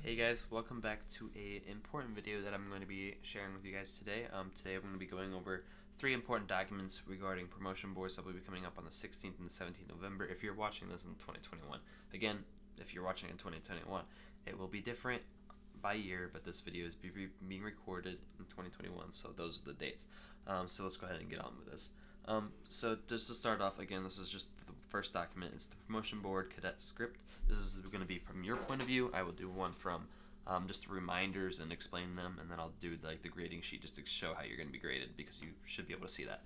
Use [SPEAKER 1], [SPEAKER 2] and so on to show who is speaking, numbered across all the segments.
[SPEAKER 1] Hey guys, welcome back to a important video that I'm going to be sharing with you guys today. Today I'm going to be going over 3 important documents regarding promotion boards that will be coming up on the 16th and the 17th of November if you're watching this in 2021. Again, if you're watching in 2021, it will be different by year, but this video is being recorded in 2021, so those are the dates. So let's go ahead and get on with this. So just to start off, again, this is just the first document. It's the promotion board cadet script. This is going to be from your point of view. I will do one from just reminders and explain them, and then I'll do like the grading sheet just to show how you're going to be graded, because you should be able to see that.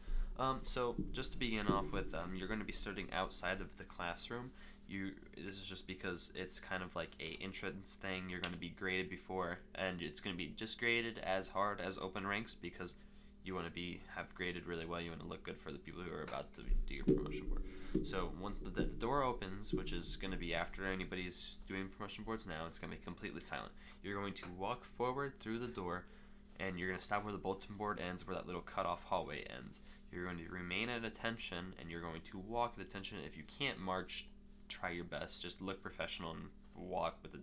[SPEAKER 1] So just to begin off with, you're going to be starting outside of the classroom. This is just because it's kind of like a entrance thing. You're going to be graded before, and it's going to be just graded as hard as open ranks, because you want to have graded really well. You want to look good for the people who are about to do your promotion board. So once the door opens, which is going to be after anybody's doing promotion boards now, it's going to be completely silent. You're going to walk forward through the door, and you're going to stop where the bulletin board ends, where that little cutoff hallway ends. You're going to remain at attention, and you're going to walk at attention. If you can't march, try your best. Just look professional and walk with a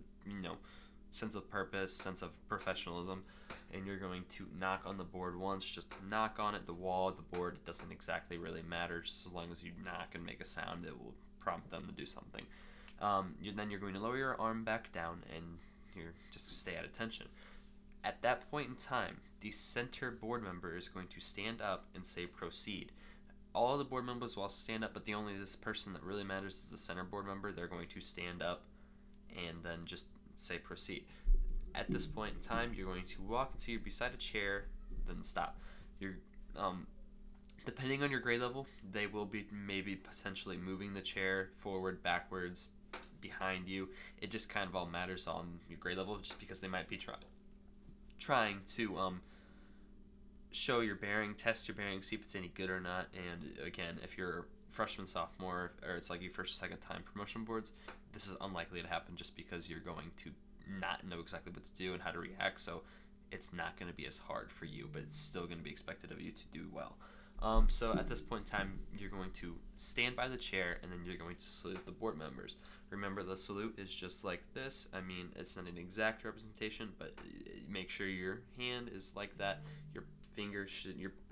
[SPEAKER 1] sense of purpose, sense of professionalism. And you're going to knock on the board once. Just knock on it, the wall, the board. It doesn't exactly really matter. Just as long as you knock and make a sound, it will prompt them to do something. Then you're going to lower your arm back down, and you're just stay at attention. At that point in time, the center board member is going to stand up and say proceed. All the board members will also stand up, but this person that really matters is the center board member. They're going to stand up and then just say proceed. At this point in time, you're going to walk until you're beside a chair, then stop. You're depending on your grade level, they will be maybe potentially moving the chair forward, backwards, behind you. It just kind of all matters on your grade level, just because they might be trying to show your bearing, test your bearing, see if it's any good or not. And again, if you're freshman, sophomore, or it's like your first or second time promotion boards, this is unlikely to happen, just because you're going to not know exactly what to do and how to react. So it's not going to be as hard for you, but it's still going to be expected of you to do well. So at this point in time, you're going to stand by the chair, and then you're going to salute the board members. Remember, the salute is just like this. I mean, it's not an exact representation, but make sure your hand is like that. Your finger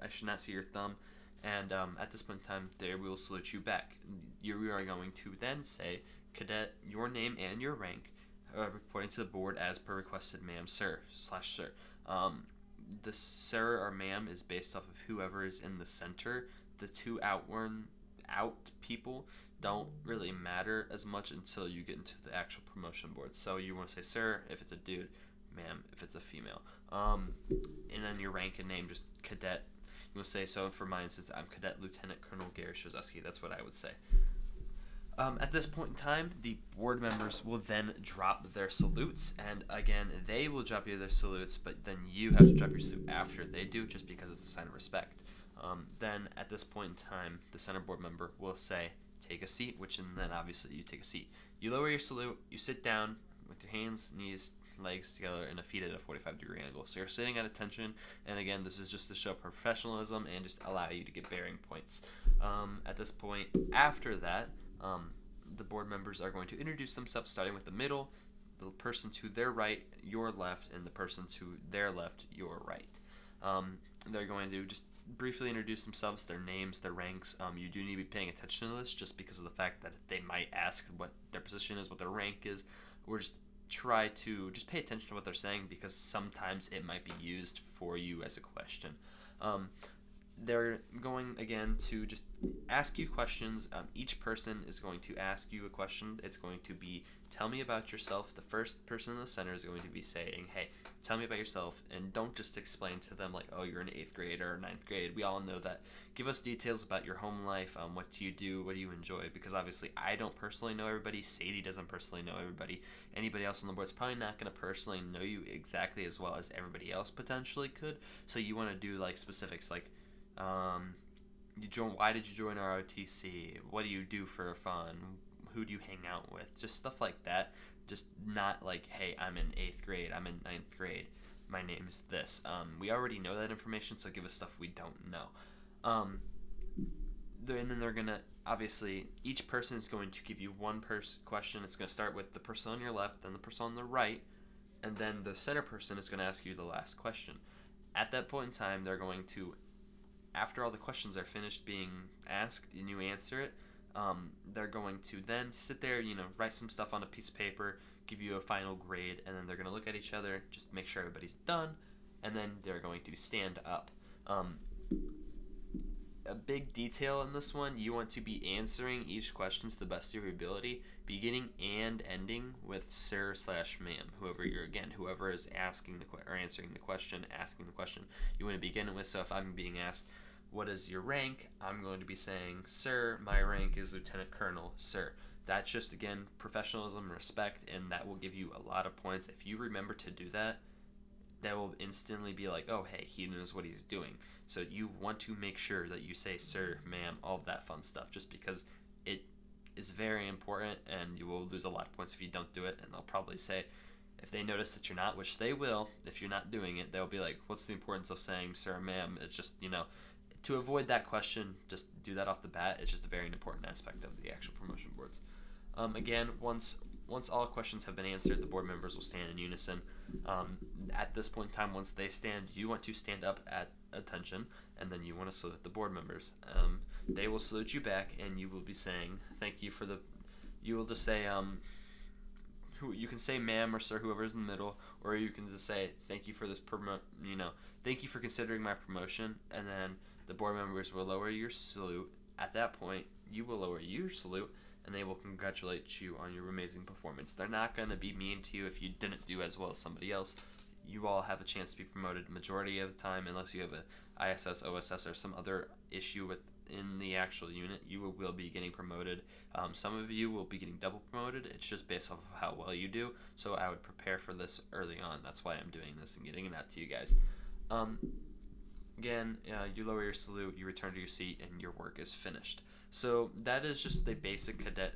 [SPEAKER 1] I should not see your thumb. And at this point in time, we will salute you back. You are going to then say, Cadet, your name and your rank, reporting to the board as per requested, ma'am, sir, /sir. The sir or ma'am is based off of whoever is in the center. The two out people don't really matter as much until you get into the actual promotion board. So you want to say sir if it's a dude, ma'am if it's a female. And then your rank and name, just cadet. You will say, so for mine, since I'm Cadet Lieutenant Colonel Gary Shozowski, that's what I would say. At this point in time, the board members will then drop their salutes, and again, they will drop you their salutes, but then you have to drop your salute after they do, just because it's a sign of respect. Then at this point in time, the center board member will say, take a seat, and then obviously you take a seat. You lower your salute, you sit down with your hands, knees, legs together, and a feet at a 45-degree angle. So you're sitting at attention, and again, this is just to show professionalism and just allow you to get bearing points. At this point, after that, the board members are going to introduce themselves, starting with the middle, the person to their right, your left, and the person to their left, your right. They're going to just briefly introduce themselves, their names, their ranks. You do need to be paying attention to this, just because of the fact that they might ask what their position is, what their rank is, or just try to just pay attention to what they're saying, because sometimes it might be used for you as a question. They're going again to just ask you questions. Each person is going to ask you a question. It's going to be, tell me about yourself. The first person in the center is going to be saying, hey, tell me about yourself, and don't just explain to them like, oh, you're in 8th grade or 9th grade. We all know that. Give us details about your home life. What do you do? What do you enjoy? Because obviously I don't personally know everybody. Sadie doesn't personally know everybody. Anybody else on the board is probably not going to personally know you exactly as well as everybody else potentially could. So you want to do like specifics, like why did you join ROTC? What do you do for fun? Who do you hang out with? Just stuff like that. Just not like, hey, I'm in 8th grade, I'm in 9th grade, my name is this. We already know that information, so give us stuff we don't know. And then they're gonna, obviously, each person is going to give you one question. It's going to start with the person on your left, then the person on the right, and then the center person is going to ask you the last question. At that point in time, they're going to, after all the questions are finished being asked and you answer it, they're going to then sit there, write some stuff on a piece of paper, give you a final grade, and then they're going to look at each other, just make sure everybody's done, and then they're going to stand up. A big detail in this one, you want to be answering each question to the best of your ability, beginning and ending with sir/ma'am. Whoever is asking or answering the question, asking the question, you want to begin it with. So if I'm being asked, what is your rank? I'm going to be saying, sir, my rank is Lieutenant Colonel, sir. That's just, again, professionalism, respect, and that will give you a lot of points. If you remember to do that, that will instantly be like, oh, hey, he knows what he's doing. So you want to make sure that you say sir, ma'am, all of that fun stuff, just because it is very important, and you will lose a lot of points if you don't do it. And they'll probably say, if they notice that you're not, which they will, if you're not doing it, they'll be like, what's the importance of saying sir, ma'am? It's just, to avoid that question, just do that off the bat. It's just a very important aspect of the actual promotion boards. Again, once all questions have been answered, the board members will stand in unison. At this point in time, once they stand, you want to stand up at attention, and then you want to salute the board members. They will salute you back, and you will be saying thank you for the. You will just say you can say ma'am or sir, whoever's in the middle, or you can just say thank you for this thank you for considering my promotion, and then the board members will lower your salute. At that point, you will lower your salute, and they will congratulate you on your amazing performance. They're not going to be mean to you if you didn't do as well as somebody else. You all have a chance to be promoted majority of the time, unless you have a ISS, OSS, or some other issue within the actual unit. You will be getting promoted. Some of you will be getting double promoted. It's just based off of how well you do. So I would prepare for this early on. That's why I'm doing this and getting it out to you guys. Again, you lower your salute, you return to your seat, and your work is finished. So that is just the basic cadet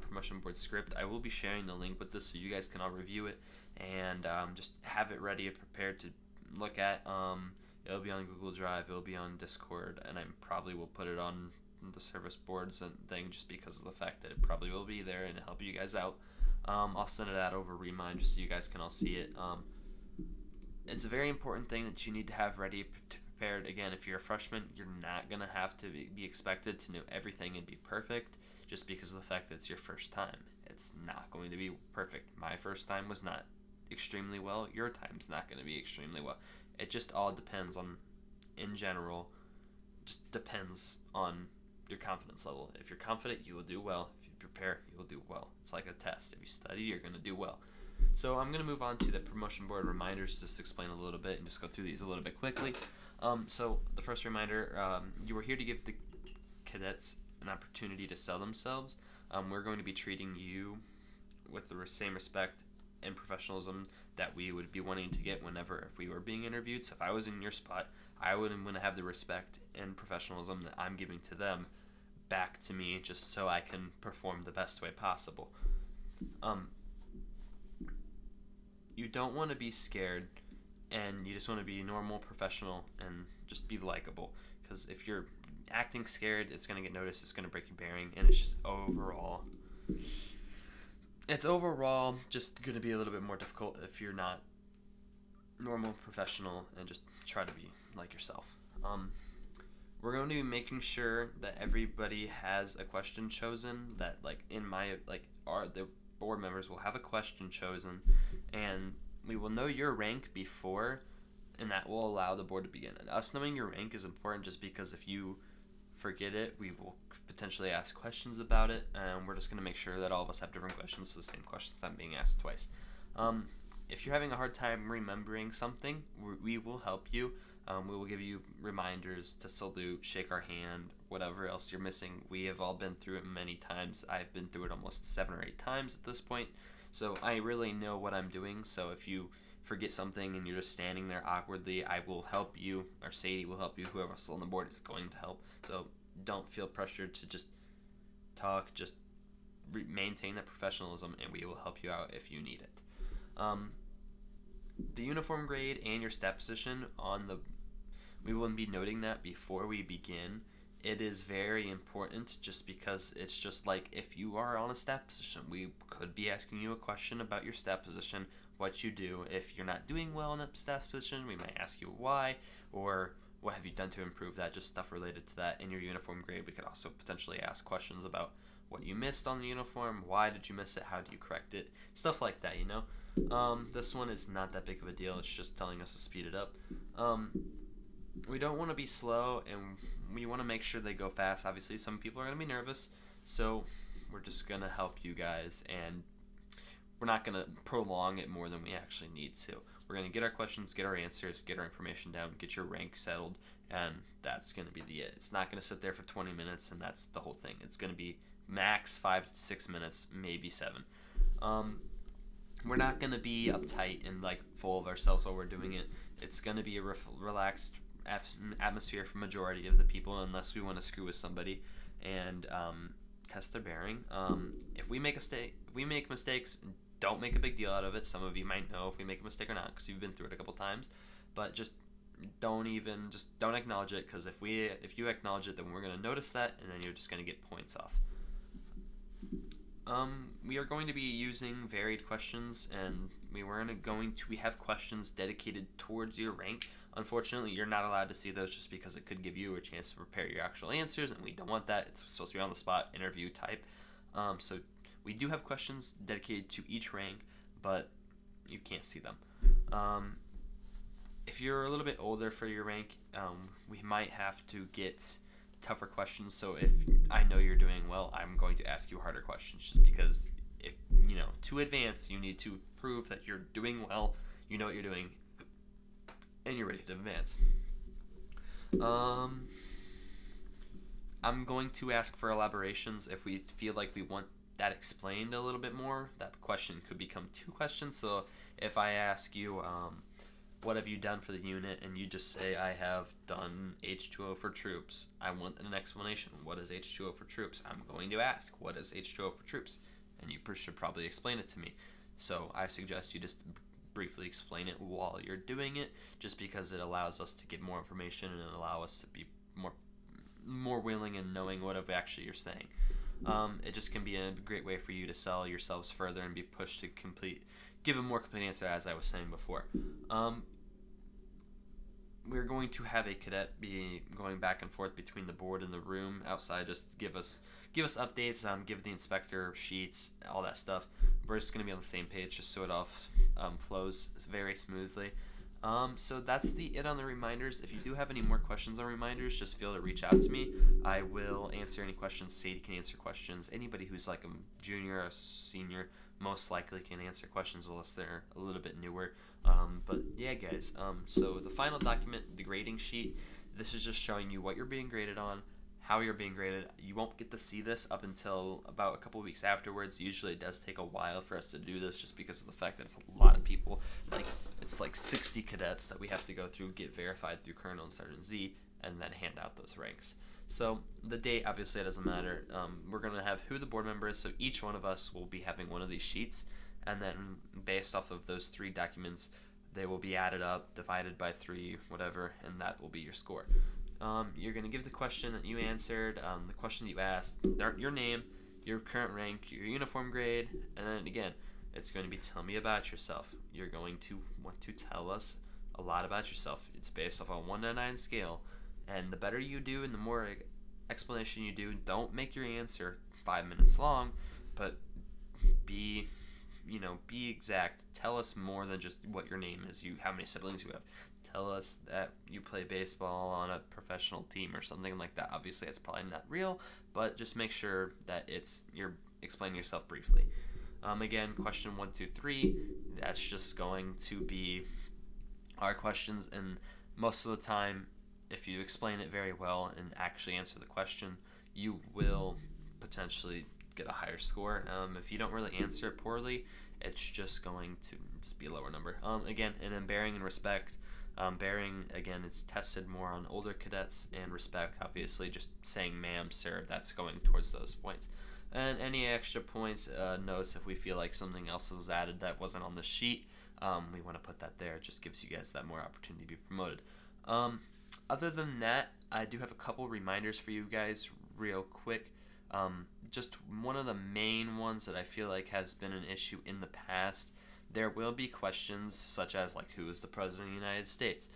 [SPEAKER 1] promotion board script. I will be sharing the link with this so you guys can all review it and just have it ready and prepared to look at. It'll be on Google Drive, it'll be on Discord, and I probably will put it on the service boards and thing just because of the fact that it probably will be there and help you guys out. I'll send it out over Remind just so you guys can all see it. It's a very important thing that you need to have ready to prepared. Again, if you're a freshman, you're not going to have to be expected to know everything and be perfect just because of the fact that it's your first time. It's not going to be perfect. My first time was not extremely well. Your time's not going to be extremely well. It just all depends on, in general, just depends on your confidence level. If you're confident, you will do well. If you prepare, you will do well. It's like a test. If you study, you're going to do well. So I'm going to move on to the promotion board reminders, just to explain a little bit and just go through these a little bit quickly. So the first reminder, you are here to give the cadets an opportunity to sell themselves. We're going to be treating you with the same respect and professionalism that we would be wanting to get whenever if we were being interviewed. So if I was in your spot, I would want to have the respect and professionalism that I'm giving to them back to me just so I can perform the best way possible. You don't want to be scared, and you just want to be normal, professional, and just be likable. Because if you're acting scared, it's going to get noticed, it's going to break your bearing, and it's just overall just going to be a little bit more difficult if you're not normal, professional, and just try to be like yourself. We're going to be making sure that everybody has a question chosen, that the board members will have a question chosen, and we will know your rank before, and that will allow the board to begin. And us knowing your rank is important just because if you forget it, we will potentially ask questions about it, and we're just going to make sure that all of us have different questions, so the same questions not being asked twice. If you're having a hard time remembering something, we will help you. We will give you reminders to salute, shake our hand, whatever else you're missing. We have all been through it many times. I've been through it almost 7 or 8 times at this point, so I really know what I'm doing. So if you forget something and you're just standing there awkwardly, I will help you, or Sadie will help you. Whoever else on the board is going to help. So don't feel pressured to just talk. Just maintain that professionalism, and we will help you out if you need it. The uniform grade and your step position we will be noting that before we begin. It is very important just because it's just like if you are on a step position, we could be asking you a question about your step position. what you do. If you're not doing well in that staff position, we might ask you why, or what have you done to improve that, just stuff related to that. In your uniform grade, we could also potentially ask questions about what you missed on the uniform, why did you miss it, how do you correct it, stuff like that, you know. This one is not that big of a deal, it's just telling us to speed it up. We don't want to be slow, and we want to make sure they go fast. Obviously, some people are going to be nervous, so we're just going to help you guys, and we're not going to prolong it more than we actually need to. We're going to get our questions, get our answers, get our information down, get your rank settled, and that's going to be it. It's not going to sit there for 20 minutes, and that's the whole thing. It's going to be max 5 to 6 minutes, maybe 7. We're not going to be uptight and like full of ourselves while we're doing it. It's going to be a relaxed atmosphere for majority of the people, unless we want to screw with somebody and test their bearing. If we make mistakes, don't make a big deal out of it. Some of you might know if we make a mistake or not because you've been through it a couple times, but just don't acknowledge it, because if you acknowledge it, then we're going to notice that, and then you're just going to get points off. We are going to be using varied questions, and we have questions dedicated towards your rank. Unfortunately, you're not allowed to see those just because it could give you a chance to prepare your actual answers, and we don't want that. It's supposed to be on the spot interview type. So we do have questions dedicated to each rank, but you can't see them. If you're a little bit older for your rank, we might have to get tougher questions. So if I know you're doing well, I'm going to ask you harder questions, just because if to advance, you need to prove that you're doing well, you know what you're doing, and you're ready to advance. I'm going to ask for elaborations if we feel like we want that explained a little bit more. That question could become 2 questions. So if I ask you, what have you done for the unit, and you just say, I have done H2O for troops, I want an explanation. What is H2O for troops? I'm going to ask, what is H2O for troops? And you should probably explain it to me. So I suggest you just briefly explain it while you're doing it, just because it allows us to get more information and allow us to be more willing in knowing what actually you're saying. It just can be a great way for you to sell yourselves further and be pushed to give a more complete answer, as I was saying before. We're going to have a cadet be going back and forth between the board and the room outside, just to give us updates, give the inspector sheets, all that stuff. We're just going to be on the same page, just so it all flows very smoothly. So that's it on the reminders. If you do have any more questions on reminders, just feel to reach out to me. I will answer any questions. Sadie can answer questions. Anybody who's like a junior or a senior most likely can answer questions, unless they're a little bit newer. But yeah, guys, so the final document, the grading sheet, this is just showing you what you're being graded on, how you're being graded. You won't get to see this up until about a couple weeks afterwards. Usually it does take a while for us to do this, just because of the fact that it's a lot of people. It's like 60 cadets that we have to go through, get verified through Colonel and Sergeant Z, and then hand out those ranks. So the date, obviously, it doesn't matter. We're going to have who the board member is, so each one of us will be having one of these sheets, and then based off of those 3 documents, they will be added up, divided by 3, whatever, and that will be your score. You're going to give the question that you answered, the question that you asked, your name, your current rank, your uniform grade, and then again, it's going to be tell me about yourself. You're going to want to tell us a lot about yourself. It's based off a 1 to 9 scale, and the better you do and the more explanation you do, don't make your answer 5 minutes long, but be exact. Tell us more than just what your name is, how many siblings you have. Tell us that you play baseball on a professional team or something like that. Obviously, it's probably not real, but just make sure that you're explaining yourself briefly. Again, question 1, 2, 3, that's just going to be our questions, and most of the time, if you explain it very well and actually answer the question, you will potentially get a higher score. If you don't really answer it poorly, it's just going to be a lower number. Again, and then bearing and respect. Bearing, again, it's tested more on older cadets, and respect, obviously, just saying ma'am, sir, that's going towards those points. And any extra points, notes, if we feel like something else was added that wasn't on the sheet, we want to put that there. It just gives you guys that more opportunity to be promoted. Other than that, I do have a couple reminders for you guys real quick. Just one of the main ones that I feel like has been an issue in the past there will be questions such as like, who is the President of the United States?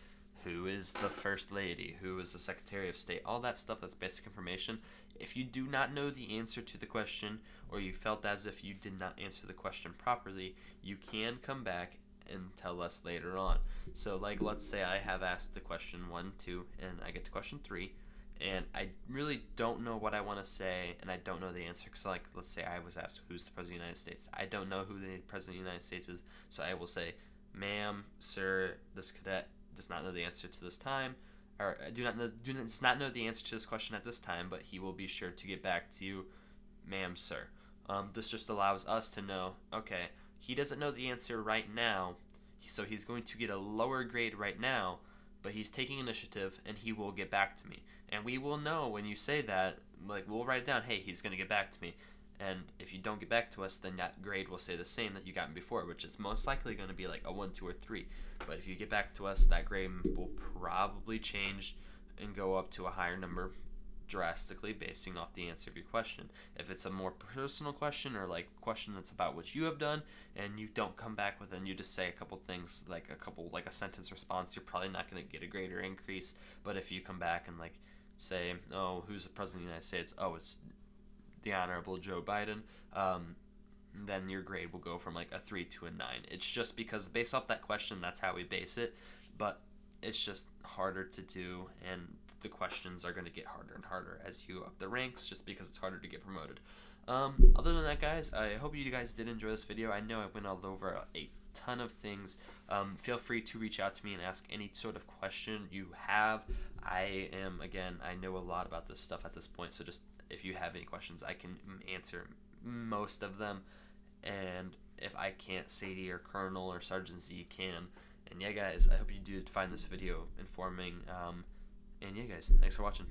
[SPEAKER 1] Who is the First Lady? Who is the Secretary of State? All that stuff, that's basic information. If you do not know the answer to the question, or you felt as if you did not answer the question properly, you can come back and tell us later on. So like, let's say I have asked the question 1, 2, and I get to question 3, and I really don't know what I want to say, and I don't know the answer. Because like, let's say I was asked, who's the President of the United States? I don't know who the President of the United States is, so I will say, ma'am, sir, this cadet does not know the answer to this time, or does not know the answer to this question at this time, but he will be sure to get back to you, ma'am, sir. This just allows us to know, okay, he doesn't know the answer right now, so he's going to get a lower grade right now, but he's taking initiative and he will get back to me. And we will know when you say that, like, we'll write it down, hey, he's going to get back to me. And if you don't get back to us, then that grade will stay the same that you got before, which is most likely going to be like a 1, 2, or 3. But if you get back to us, that grade will probably change and go up to a higher number drastically basing off the answer of your question. If it's a more personal question, or like question that's about what you have done, and you don't come back with it and you just say a couple things, like a sentence response, you're probably not going to get a grade or increase. But if you come back and like say, oh, who's the President of the United States? Oh, it's the Honorable Joe Biden, then your grade will go from like a 3 to a 9. It's just because based off that question, that's how we base it, but it's just harder to do, and the questions are going to get harder and harder as you up the ranks, just because it's harder to get promoted. Other than that, guys, I hope you guys did enjoy this video. I know I went all over a ton of things. Feel free to reach out to me and ask any sort of question you have. I know a lot about this stuff at this point, so just if you have any questions, I can answer most of them. And if I can't, Sadie or Colonel or Sergeant Z can. And yeah, guys, I hope you did find this video informing. And yeah, guys, thanks for watching.